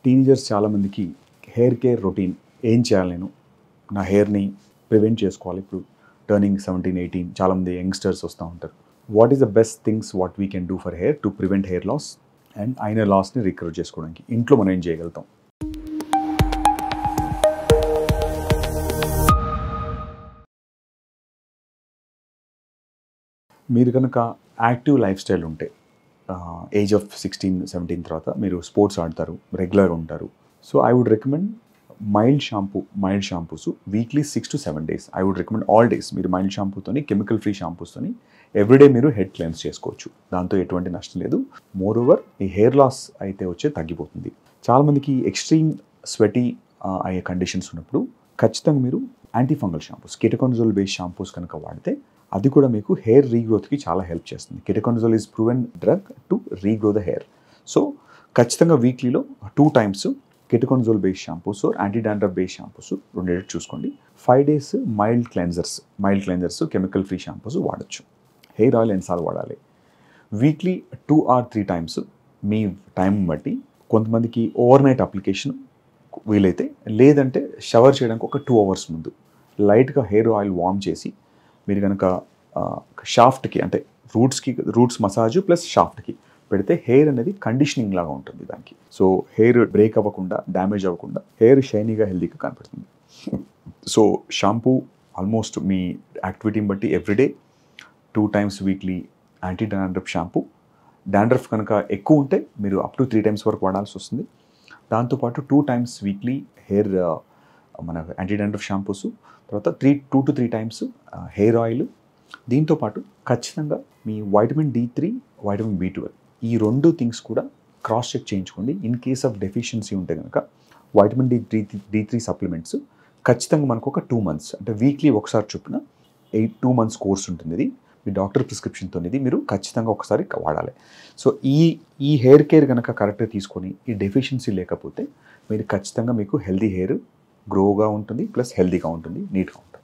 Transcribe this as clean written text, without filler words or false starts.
Teenagers చాలామందికి hair care routine ఏం చేయాలి, నేను నా హెయిర్ని ప్రివెంట్ చేసుకోవాలి. ఇప్పుడు టర్నింగ్ 17-18 చాలామంది యంగ్స్టర్స్ వస్తూ ఉంటారు. What is the best things what we can do for hair to prevent hair loss and అయిన లాస్ని రికవర్ చేసుకోవడానికి ఇంట్లో మనం ఏం చేయగలుగుతాం? మీరు కనుక యాక్టివ్ లైఫ్ స్టైల్ ఉంటే ఏజ్ ఆఫ్ 16-17 తర్వాత మీరు స్పోర్ట్స్ ఆడతారు, రెగ్యులర్ ఉంటారు. So I would recommend mild shampoos weekly 6 to 7 days. I would recommend all days మీరు మైల్డ్ షాంపూతోని, కెమికల్ ఫ్రీ షాంపూస్తోని ఎవ్రీడే మీరు హెడ్ క్లెన్స్ చేసుకోవచ్చు. దాంతో ఎటువంటి నష్టం లేదు. మోర్ ఓవర్ ఈ హెయిర్ లాస్ అయితే వచ్చే తగ్గిపోతుంది. చాలామందికి ఎక్స్ట్రీమ్ స్వెటీ అయ్యే కండిషన్స్ ఉన్నప్పుడు ఖచ్చితంగా మీరు antifungal shampoos, ketoconazole based shampoos కనుక వాడితే అది కూడా మీకు హెయిర్ రీగ్రోత్కి చాలా హెల్ప్ చేస్తుంది. Ketoconazole is proven drug to regrow the hair. So ఖచ్చితంగా వీక్లీలో 2 times ketoconazole based shampoos anti dandruff based shampoos రెండేటి చూసుకోండి. 5 days mild cleansers chemical free shampoos వాడచ్చు. హెయిర్ ఆయిల్ ఎన్నిసార్లు వాడాలి? వీక్లీ 2 or 3 times మీ టైం బట్టి. కొంతమందికి ఓవర్ నైట్ అప్లికేషన్ వీలైతే, లేదంటే షవర్ చేయడానికి ఒక 2 hours ముందు లైట్గా హెయిర్ ఆయిల్ వార్మ్ చేసి మీరు కనుక షాఫ్ట్కి, అంటే రూట్స్ మసాజ్ ప్లస్ షాఫ్ట్కి పెడితే హెయిర్ అనేది కండిషనింగ్ లాగా ఉంటుంది దానికి. సో హెయిర్ బ్రేక్ అవ్వకుండా, డ్యామేజ్ అవ్వకుండా హెయిర్ షైనీగా, హెల్దీగా కనపడుతుంది. సో షాంపూ ఆల్మోస్ట్ మీ యాక్టివిటీని బట్టి everyday 2 times weekly anti dandruff shampoo. Dandruff కనుక ఎక్కువ ఉంటే మీరు అప్ టు 3 times వరకు వాడాల్సి వస్తుంది. దాంతోపాటు 2 times వీక్లీ హెయిర్ మన యాంటీ డాండ్రఫ్ షాంపూస్, తర్వాత 2 to 3 times హెయిర్ ఆయిల్. దీంతోపాటు ఖచ్చితంగా మీ వైటమిన్ D3, వైటమిన్ B12 ఈ 2 థింగ్స్ కూడా క్రాస్ చెక్ చేయించుకోండి. ఇన్ కేస్ ఆఫ్ డెఫిషియన్సీ ఉంటే కనుక వైటమిన్ D3 సప్లిమెంట్స్ ఖచ్చితంగా మనకు ఒక 2 months, అంటే వీక్లీ ఒకసారి చొప్పున 2 months కోర్స్ ఉంటుంది. ఇది మీ డాక్టర్ ప్రిస్క్రిప్షన్తో ఇది మీరు ఖచ్చితంగా ఒకసారి వాడాలి. సో ఈ హెయిర్ కేర్ కనుక కరెక్ట్గా తీసుకొని ఈ డెఫిషియన్సీ లేకపోతే మీరు ఖచ్చితంగా మీకు హెల్దీ హెయిర్ గ్రోగా ఉంటుంది, ప్లస్ హెల్దీగా ఉంటుంది, నీట్గా ఉంటుంది.